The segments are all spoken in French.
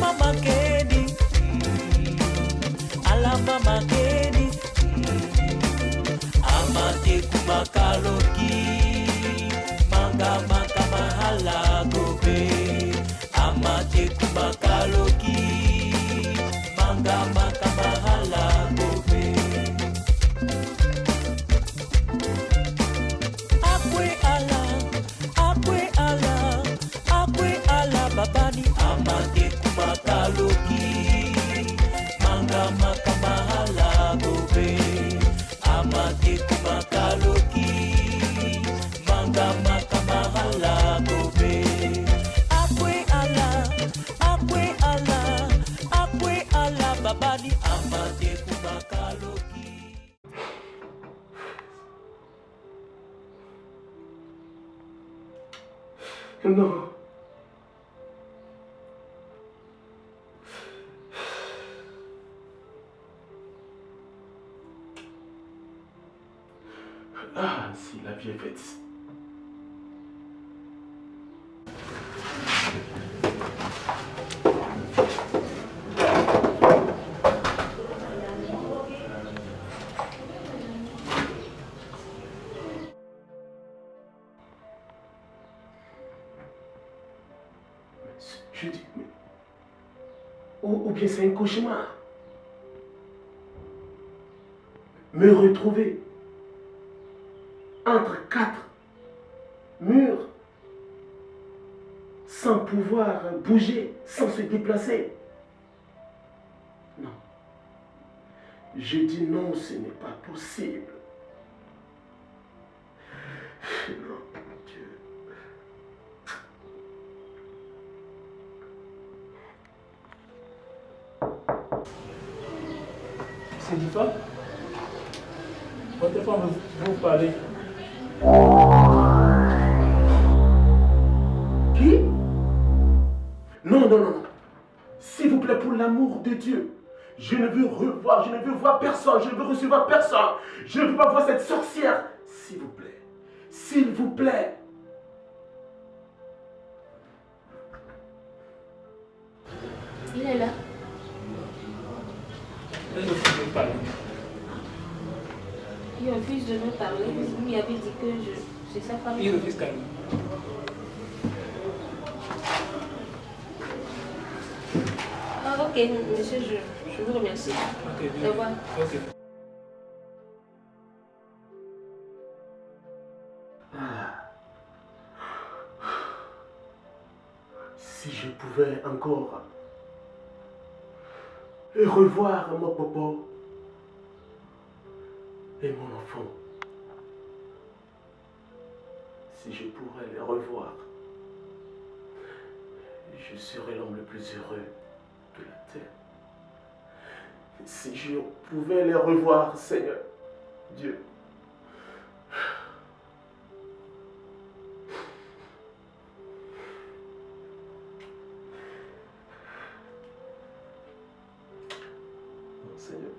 mama Kedi, ala mama Kedi, amate kumakaloki, manga maka mahala gobe, amate kumakaloki, manga maka mahala gobe. Akwe ala babani amate kumakaloki, manga maka mahala gobe, amate kumakaloki, manga maka mahala gobe. Akwe ala babani amate kumakaloki. Non. Ah, si la vie est faite. Je dis, mais... Ou bien c'est un cauchemar. Me retrouver entre 4 murs, sans pouvoir bouger, sans se déplacer. Non. Je dis non, ce n'est pas possible. Non, Dieu. C'est du pas. Votre femme vous parler. Qui? Non, non, non, non. S'il vous plaît, pour l'amour de Dieu, je ne veux voir personne, je ne veux recevoir personne. Je ne veux pas voir cette sorcière. S'il vous plaît. S'il vous plaît. Il est là. Elle refuse de parler. Il refuse de me parler. Il avait dit que c'est sa femme. Il refuse carrément. Ah, ok, monsieur, je vous remercie. Ok, Au revoir. Ok. Si je pouvais encore revoir mon papa et mon enfant. Si je pourrais les revoir, je serais l'homme le plus heureux de la terre. Si je pouvais les revoir, Seigneur, Dieu. Non, Seigneur.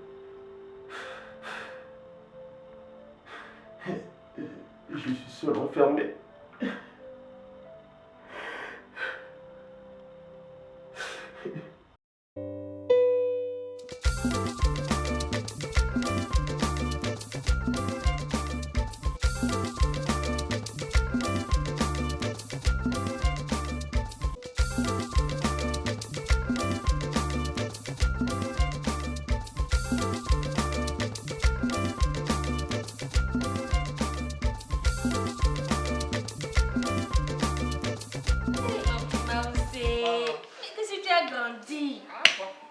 Je suis seul enfermé.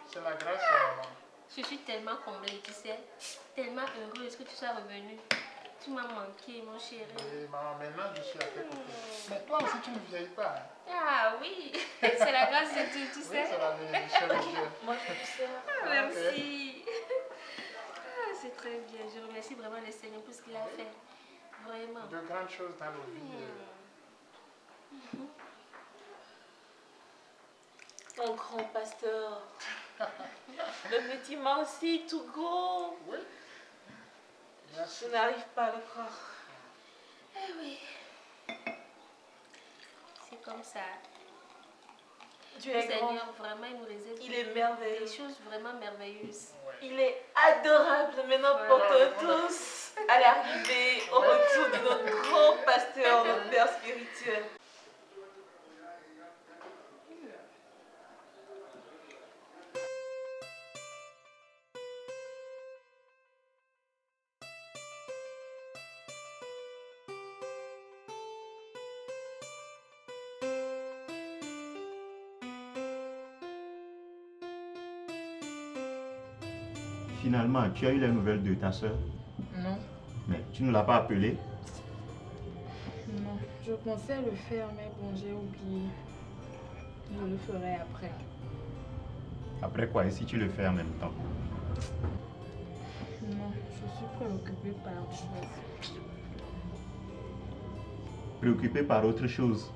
C'est la grâce de maman. Je suis tellement comblée, tu sais, tellement heureuse que tu sois revenue. Tu m'as manqué, mon chéri. Oui, maman, maintenant je suis à tes côtés. Mais toi aussi, tu ne vieillis pas. Hein? Ah oui, c'est la grâce de Dieu, tu sais. Oui, c'est la bénédiction de Dieu. Moi, je ah, merci. Ah, c'est très bien. Je remercie vraiment le Seigneur pour ce qu'il a fait. Vraiment. De grandes choses dans nos vies. Mon grand pasteur. Le petit m'a aussi tout gros. Oui. Merci. Je n'arrive pas à le croire. Eh oui. C'est comme ça. Dieu Le est grand. Seigneur, vraiment, il nous réserve est merveilleux. Des choses vraiment merveilleuses. Il est adorable, mais nous portons tous à l'arrivée, au retour de notre grand pasteur, notre père spirituel. Finalement, tu as eu les nouvelles de ta soeur? Non. Mais tu ne l'as pas appelée? Non, je pensais le faire, mais bon, j'ai oublié. Je le ferai après. Après quoi? Et si tu le fais en même temps? Non, je suis préoccupée par autre chose. Préoccupée par autre chose?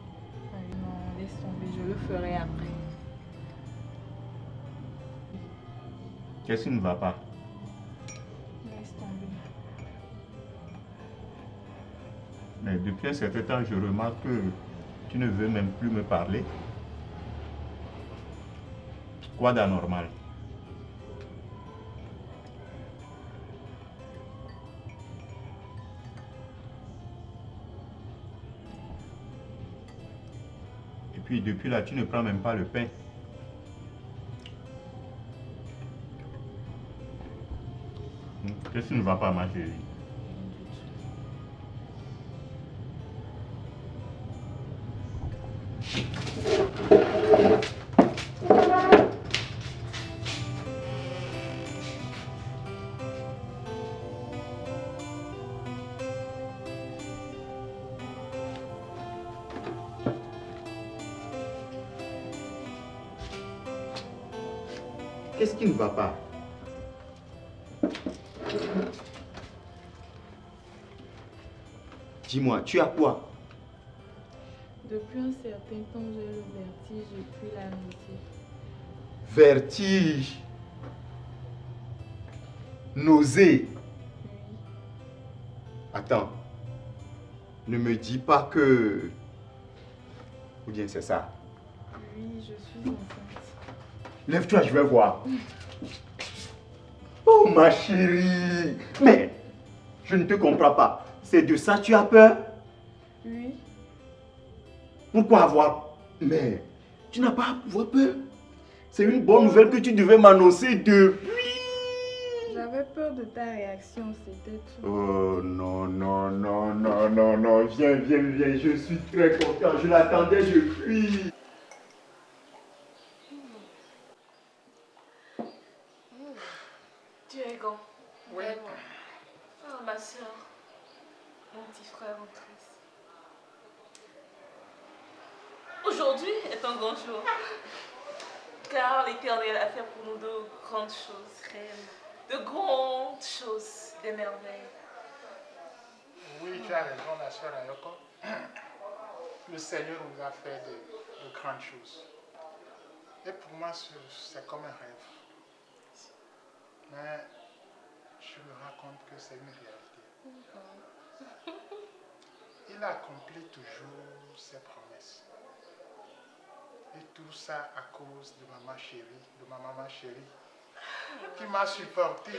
Non, laisse tomber, je le ferai après. Qu'est-ce qui ne va pas? Laisse tomber. Mais depuis un certain temps, je remarque que tu ne veux même plus me parler. Quoi d'anormal? Et puis depuis là, tu ne prends même pas le pain. Qu'est-ce qui ne va pas, ma chérie? Qu'est-ce qui ne va pas? Dis-moi, tu as quoi? Depuis un certain temps, j'ai le vertige et puis la nausée. Vertige. Nausée. Oui, Attends. Ne me dis pas que... Ou bien c'est ça? oui, je suis enceinte. Lève-toi, je vais voir. Oh ma chérie. Mais je ne te comprends pas. C'est de ça que tu as peur? Oui, Pourquoi avoir... Mais tu n'as pas à avoir peur. C'est une bonne nouvelle que tu devais m'annoncer depuis. j'avais peur de ta réaction, c'était tout. Oh non, non, non, non, non, non. Viens, viens, viens. Je suis très content. Je l'attendais depuis. Tu es grand. Oui. Vraiment. Oh, ma soeur, mon petit frère en Christ. Aujourd'hui est un grand jour. Car l'Éternel a fait pour nous de grandes choses. De grandes choses, des merveilles. Oui, tu as raison, la soeur Ayoko. Le Seigneur nous a fait de grandes choses. Et pour moi, c'est comme un rêve. Mais je me rends compte que c'est une réalité. Il accomplit toujours ses promesses. Et tout ça à cause de ma maman chérie, qui m'a supporté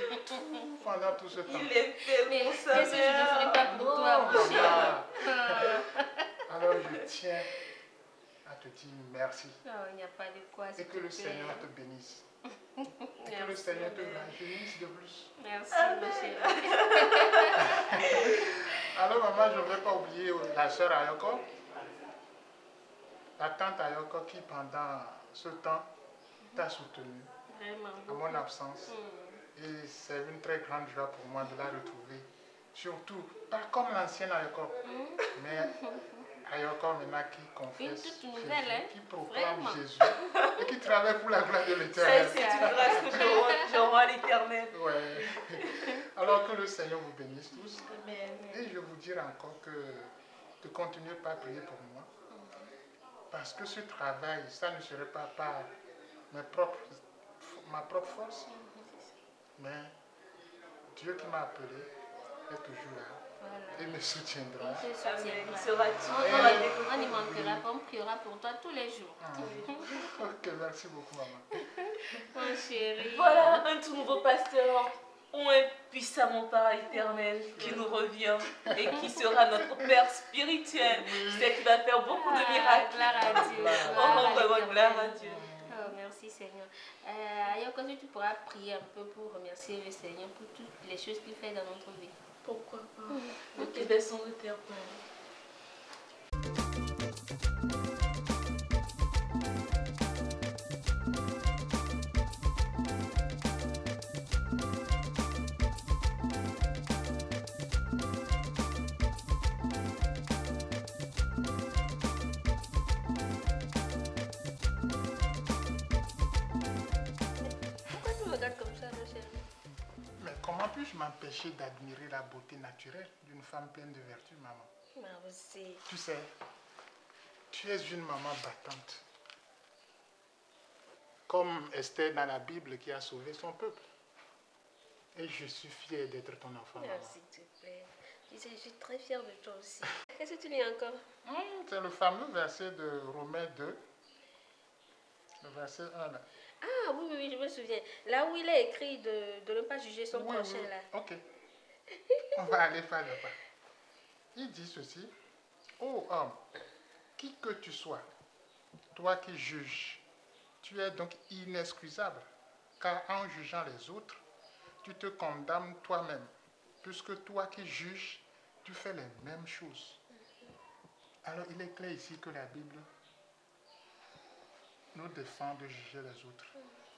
pendant tout ce temps. Il est tellement Mais sa qu'est-ce que je ne ferai pas pour toi, mon chéri? Alors je tiens à te dire merci. Non, il n'y a pas de quoi. Et que le Seigneur te bénisse. Et que le Merci, Seigneur te Père. rajeunisse de plus. Merci, ma chérie. Alors maman, je ne vais pas oublier la soeur Ayoko, la tante Ayoko qui pendant ce temps t'a soutenue Vraiment. à mon absence. Et c'est une très grande joie pour moi de la retrouver. Surtout, pas comme l'ancienne Ayoko, mais Ayoko maintenant qui confesse toute nouvelle, Jésus, hein? qui proclame Vraiment. Jésus et qui travaille pour la gloire de Ça, l'Éternel. c'est une grâce que je rends à l'Éternel. Ouais. Alors que le Seigneur vous bénisse tous. Amen. Et je vous dire encore que ne continuez pas à prier pour moi. Parce que ce travail, ça ne serait pas par ma propre force. Mais Dieu qui m'a appelé est toujours là. Et me soutiendra. Il te soutiendra. Il sera toujours On avec n'y manquera pas, on priera pour toi tous les jours. Ok, merci beaucoup maman. Mon chéri. Voilà un tout nouveau pasteur, ou un puissamment Père éternel qui nous revient et qui sera notre Père spirituel. C'est qui va faire beaucoup de miracles. Gloire à Dieu. Oh, vraiment, gloire à Dieu. Oh, merci Seigneur. Et encore, tu pourras prier un peu pour remercier le Seigneur pour toutes les choses qu'il fait dans notre vie. Pourquoi pas? Ok, baissons le terre, Père. Pourquoi tu me regardes comme ça, mon chéri? Mais comment puis-je m'empêcher d'admirer la beauté naturelle d'une femme pleine de vertu, maman? Mais aussi. Tu sais, tu es une maman battante. Comme Esther dans la Bible qui a sauvé son peuple. Et je suis fier d'être ton enfant, maman. Merci, s'il te plaît. Tu sais, je suis très fière de toi aussi. Qu'est-ce que tu lis encore? C'est le fameux verset de Romains 2. Le verset 1 là. Ah oui, oui, oui, je me souviens. Là où il est écrit de ne pas juger son Oui, prochain, oui. là. Ok. On va aller faire le pas. Il dit ceci. Ô homme, qui que tu sois, toi qui juges, tu es donc inexcusable, car en jugeant les autres, tu te condamnes toi-même, puisque toi qui juges, tu fais les mêmes choses. Alors il est clair ici que la Bible nous défend de juger les autres.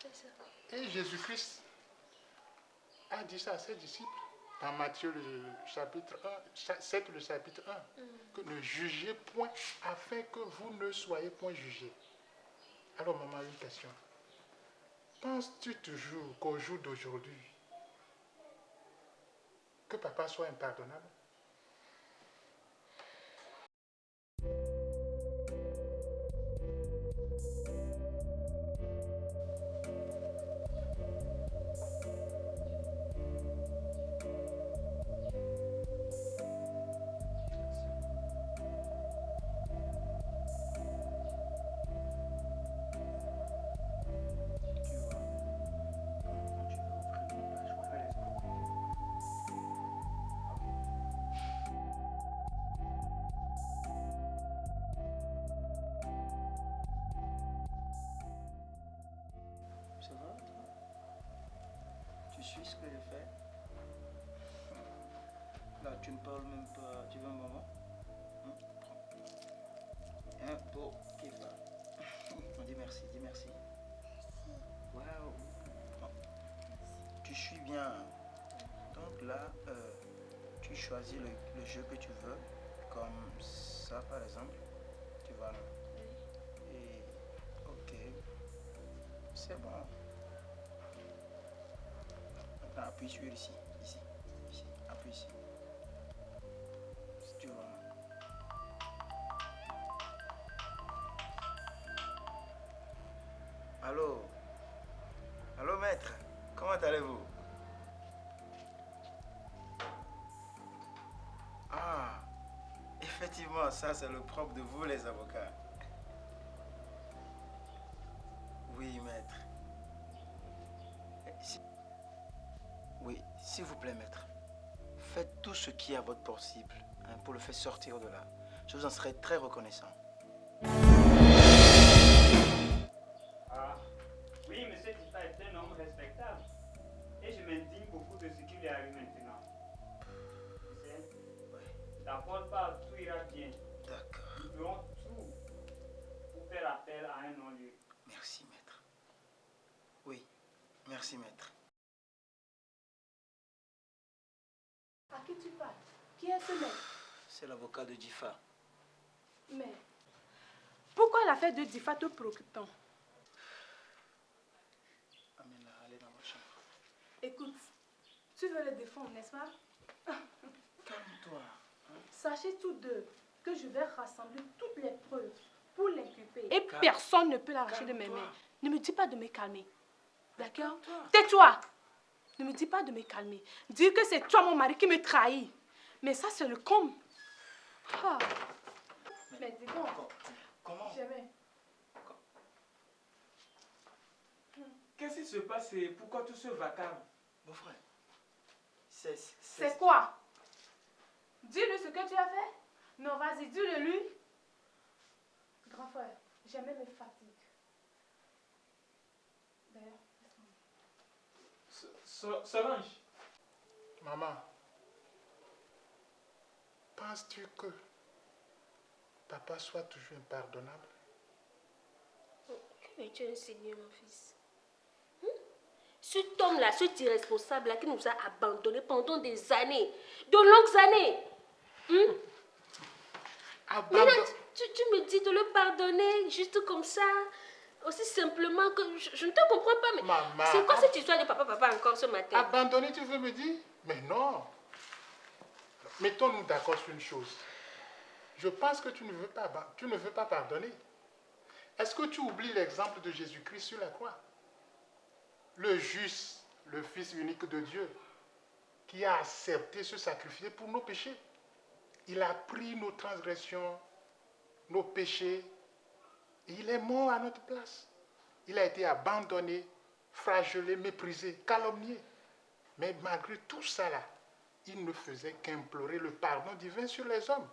C'est ça. Et Jésus-Christ a dit ça à ses disciples dans Matthieu le chapitre 1, 7 le chapitre 1, que ne jugez point afin que vous ne soyez point jugés. Alors maman, une question. Penses-tu toujours qu'au jour d'aujourd'hui, que papa soit impardonnable? Ça va, toi? Tu suis ce que je fais? Là, tu ne parles même pas. Tu veux un moment? Prends. Un pour Kifa. On dit merci, dis merci. Waouh! Prends. Tu suis bien. Donc là, tu choisis le jeu que tu veux. Comme ça, par exemple. Tu vois là. Et ok. C'est bon. Maintenant, appuie sur ici. Ici. Ici. Appuie ici. Si tu vois. Allô? Allô, maître? Comment allez-vous? Ah, effectivement, ça c'est le propre de vous les avocats. Oui, maître. Oui, s'il vous plaît, maître. Faites tout ce qui est à votre possible pour le faire sortir de là. Je vous en serai très reconnaissant. Ah, oui, monsieur Tifa est un homme respectable. Et je m'indigne beaucoup de ce qui lui arrive maintenant. Tu sais, d'abord pas, tout ira bien. D'accord. Nous ferons tout pour faire appel à un non-lieu. Merci, maître. Oui, merci, maître. À qui tu parles? Qui est ce mec? C'est l'avocat de Difa. Mais pourquoi l'affaire de Difa te préoccupe tant? Amène-la, allez dans ma chambre. Écoute, tu veux le défendre, n'est-ce pas? Calme-toi. Sachez tous deux que je vais rassembler toutes les preuves pour l'inculper. Et personne ne peut l'arracher de mes mains. Ne me dis pas de me calmer. D'accord? Tais-toi! Ne me dis pas de me calmer. Dis que c'est toi, mon mari, qui me trahit. Mais ça, c'est le comble. Ah. Mais dis donc. Comment? Jamais. Qu'est-ce qui se passe et pourquoi tout ce vacarme? Mon frère, c'est quoi? Dis-lui ce que tu as fait. Non, vas-y, dis-le lui. Grand frère, jamais me fatigue. D'ailleurs, Solange. Maman, penses-tu que papa soit toujours impardonnable? Mais tu es un seigneur, mon fils. Cet homme-là, cet irresponsable-là qui nous a abandonnés pendant des années, de longues années. Maintenant, tu me dis de le pardonner juste comme ça, aussi simplement que je ne te comprends pas. Mais c'est quoi cette histoire de papa encore ce matin? Abandonner, tu veux me dire? Mais non. Mettons-nous d'accord sur une chose. Je pense que tu ne veux pas pardonner. Est-ce que tu oublies l'exemple de Jésus-Christ sur la croix? Le juste, le Fils unique de Dieu, qui a accepté se sacrifier pour nos péchés. Il a pris nos transgressions, nos péchés, et il est mort à notre place. Il a été abandonné, flagellé, méprisé, calomnié. Mais malgré tout ça là, il ne faisait qu'implorer le pardon divin sur les hommes.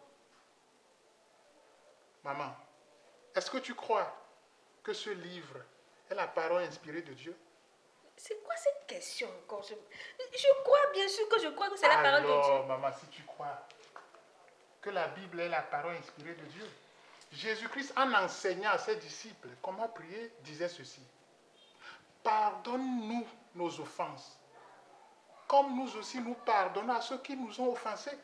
Maman, est-ce que tu crois que ce livre est la parole inspirée de Dieu? C'est quoi cette question encore? Je crois, bien sûr que je crois que c'est la parole de Dieu. Alors, maman, si tu crois que la Bible est la parole inspirée de Dieu, Jésus-Christ, en enseignant à ses disciples comment prier, disait ceci: pardonne-nous nos offenses, comme nous aussi nous pardonnons à ceux qui nous ont offensés.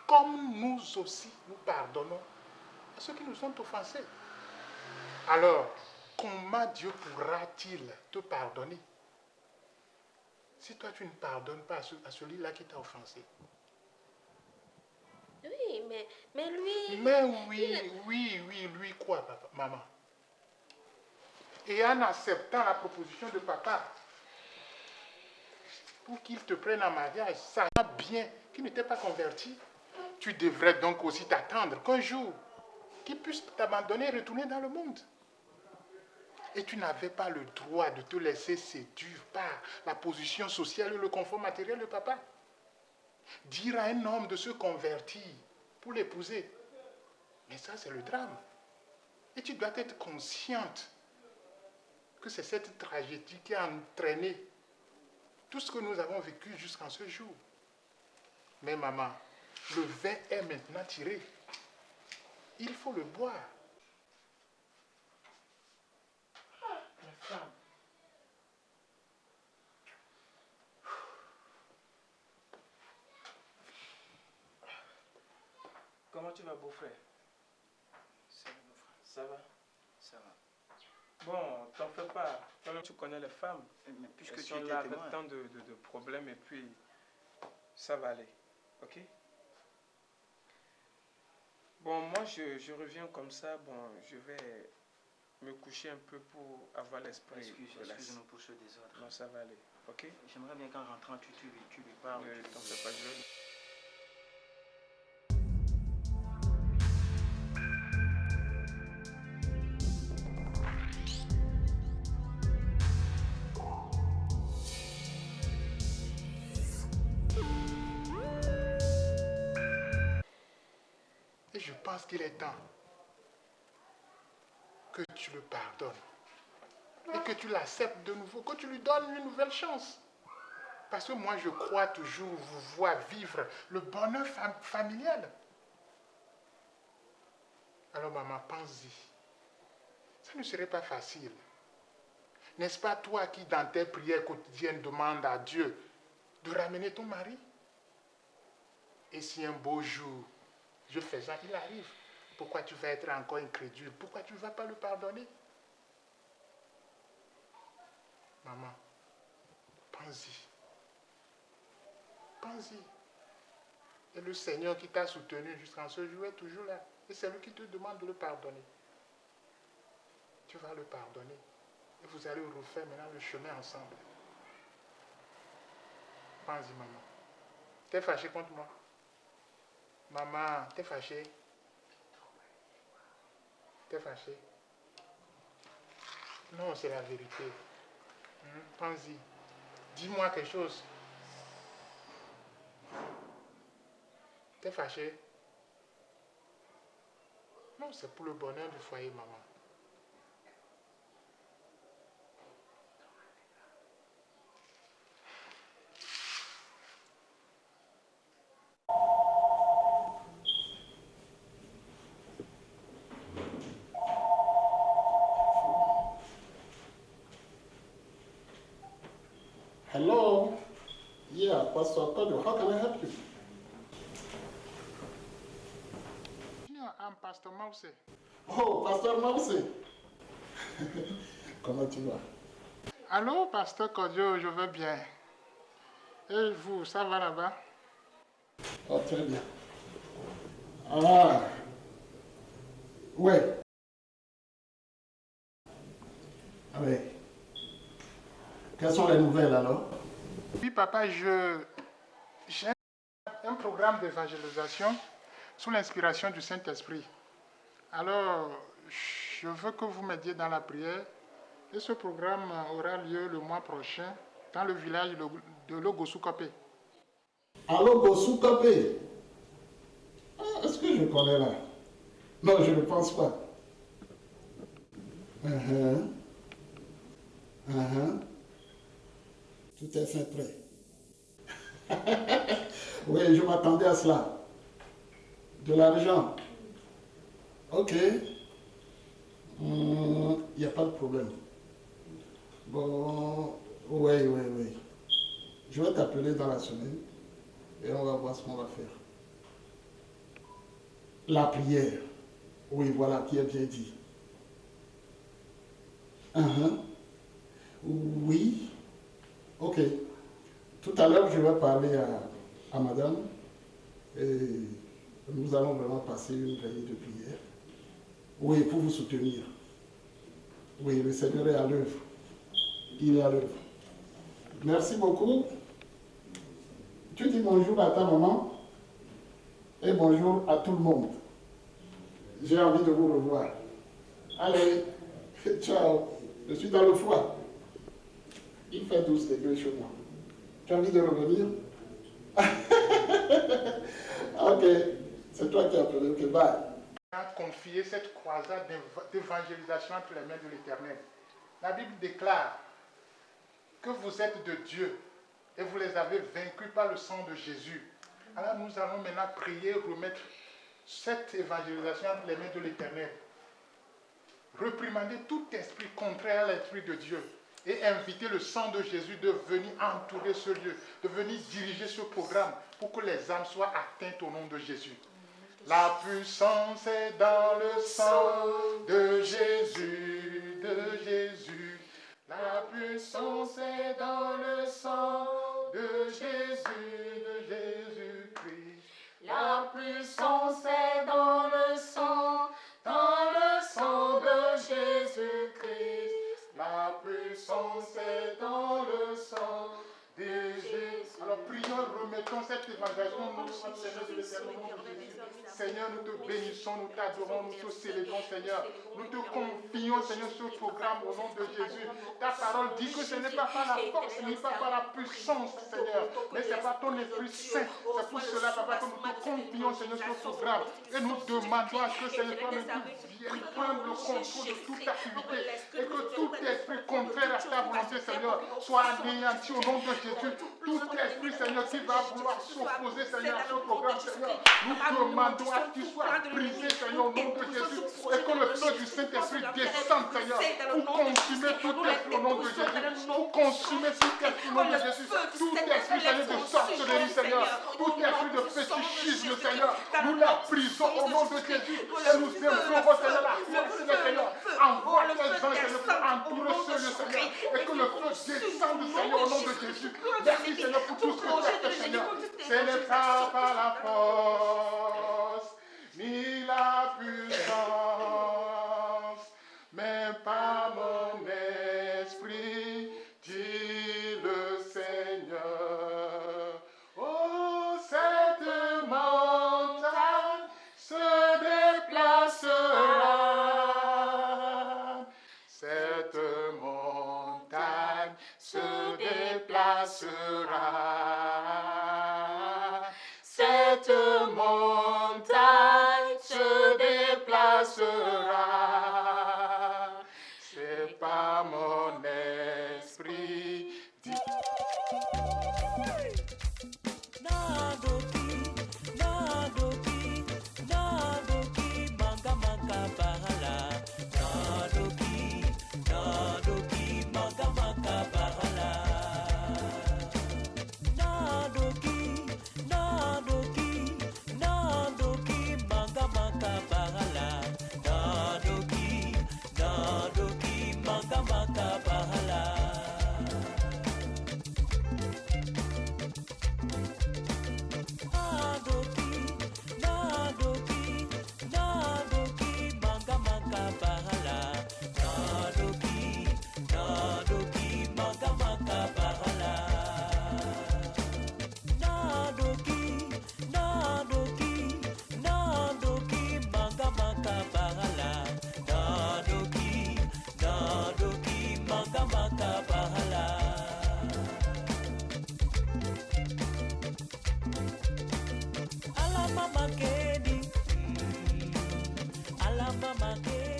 Comme nous aussi nous pardonnons à ceux qui nous ont offensés. Alors, comment Dieu pourra-t-il te pardonner si toi tu ne pardonnes pas à celui-là qui t'a offensé? Oui, mais lui... Mais oui, lui quoi, papa, maman? Et en acceptant la proposition de papa pour qu'il te prenne en mariage, sachant bien qu'il n'était pas converti, tu devrais donc aussi t'attendre qu'un jour, qu'il puisse t'abandonner et retourner dans le monde. Et tu n'avais pas le droit de te laisser séduire par la position sociale ou le confort matériel de papa. Dire à un homme de se convertir pour l'épouser, mais ça c'est le drame. Et tu dois être consciente que c'est cette tragédie qui a entraîné tout ce que nous avons vécu jusqu'à ce jour. Mais maman, le vin est maintenant tiré. Il faut le boire. Comment tu vas, beau-frère? Ça va, mon frère. Ça va? Ça va. Bon, t'en fais pas. Toi-même, tu connais les femmes. Mais puisque elles tu sont étais là avec témoin. tant de problèmes et puis ça va aller. Ok? Bon, moi, je reviens comme ça. Bon, je vais me coucher un peu pour avoir l'esprit. Excuse-nous pour ce désordre. Non, ça va aller. Ok? J'aimerais bien qu'en rentrant, tu lui parles. Ne t'en fais pas, je vais... Et je pense qu'il est temps que tu le pardonnes et que tu l'acceptes de nouveau, que tu lui donnes une nouvelle chance. Parce que moi, je crois toujours vous voir vivre le bonheur familial. Alors maman, pense-y. Ça ne serait pas facile. N'est-ce pas toi qui, dans tes prières quotidiennes, demandes à Dieu de ramener ton mari? Et si un beau jour, je fais ça, il arrive, pourquoi tu vas être encore incrédule? Pourquoi tu ne vas pas le pardonner? Maman, pense-y. Pense-y. Et le Seigneur qui t'a soutenu jusqu'à ce jour est toujours là. Et c'est lui qui te demande de le pardonner. Tu vas le pardonner. Et vous allez refaire maintenant le chemin ensemble. Pense-y, maman. T'es fâché contre moi? Maman, t'es fâché? T'es fâché? Non, c'est la vérité. prends-y. Dis-moi quelque chose. T'es fâché? Non, c'est pour le bonheur du foyer, maman. Hello? Yeah, Pastor Kodo, how can I help you? I'm Pastor Mause. Oh, Pastor Mause. Comment tu vas? Allô, Pasteur Kodio, je vais bien. Et vous, ça va là-bas? Oh, très bien. Ah, ouais. Oui. Quelles sont les nouvelles alors? Oui, papa, j'ai un programme d'évangélisation sous l'inspiration du Saint-Esprit. Alors, je veux que vous m'aidiez dans la prière. Et ce programme aura lieu le mois prochain dans le village de Logosukopé. À Logosukopé? Ah, est-ce que je connais là? Non, je ne pense pas. Tout est fait prêt. Oui, je m'attendais à cela. De l'argent. Ok. Il n'y a pas de problème. Bon, oui. Je vais t'appeler dans la semaine et on va voir ce qu'on va faire. La prière. Oui, voilà, qui est bien dit. Oui. Ok. Tout à l'heure, je vais parler à madame et nous allons vraiment passer une veillée de prière. Oui, pour vous soutenir. Oui, le Seigneur est à l'œuvre. Il est à l'œuvre. Merci beaucoup. Tu dis bonjour à ta maman et bonjour à tout le monde. J'ai envie de vous revoir. Allez, ciao. Je suis dans le froid. Il fait 12 degrés chez moi. Tu as envie de revenir? Ok, c'est toi qui as appelé. Ok, bye. Confier cette croisade d'évangélisation entre les mains de l'Éternel. La Bible déclare que vous êtes de Dieu et vous les avez vaincus par le sang de Jésus. Alors nous allons maintenant prier, remettre cette évangélisation entre les mains de l'Éternel. Réprimander tout esprit contraire à l'esprit de Dieu et inviter le sang de Jésus de venir entourer ce lieu, de venir diriger ce programme pour que les âmes soient atteintes au nom de Jésus. La puissance est dans le sang de Jésus, de Jésus. La puissance est dans le sang de Jésus, de Jésus-Christ. La puissance est dans le sang de Jésus-Christ. La puissance est dans le sang de Jésus. Alors prions, remettons cette évangélisation nous devant Seigneur de l'éternel nom de Jésus. Seigneur, nous te bénissons, nous t'adorons, nous te célébrons, Seigneur. Nous te confions, Seigneur, ce programme au nom de Jésus. Ta parole dit que ce n'est pas par la force, ce n'est pas par la puissance, Seigneur, mais c'est par ton Esprit Saint. C'est pour cela, Papa, que nous te confions, Seigneur, ce programme. Et nous demandons à ce que, Seigneur, toi-même, tu viennes prendre le contrôle de toute activité. Et que tout esprit contraire à ta volonté, Seigneur, soit anéanti au nom de Jésus. Tout esprit, Seigneur, qui va vouloir s'opposer, Seigneur, à ce programme, Seigneur, nous demandons à ce qu'il soit brisé, Seigneur, au nom de Jésus, et que le feu du Saint-Esprit descende, Seigneur, pour consumer tout esprit au nom de Jésus, pour consumer tout esprit au nom de Jésus, tout esprit, Seigneur, de sorcellerie, Seigneur, tout esprit de fétichisme, Seigneur, nous la brisons au nom de Jésus, et nous implorons, Seigneur, la force, Seigneur, envoie tes anges, Seigneur, pour entourer ce lieu, Seigneur, et que le feu descende, Seigneur, au nom de Jésus. Merci, Seigneur, pour tout ce que tu as fait, Seigneur. Ce n'est pas par la force, ni la puissance, mais par mon esprit, dit le Seigneur. Oh, cette montagne se déplacera. Cette montagne se déplacera. Cette montagne se déplacera. C'est pas mon esprit. Nadoki, Nadoki, Nadoki, manga manga bahala. Nadoki, Nadoki, manga manga bahala. Nadoki, Nadoki, Nadoki, manga manga bahala. Nadoki, Nadoki, manga manga bahala. Nadoki, Nadoki, Nadoki, manga manga bahala. Nadoki, Nadoki, manga manga bahala. Nadoki, Nadoki, Nadoki, manga manga bahala. Nadoki, Nadoki, manga manga bahala. Ala mama Kedi, ala mama Kedi.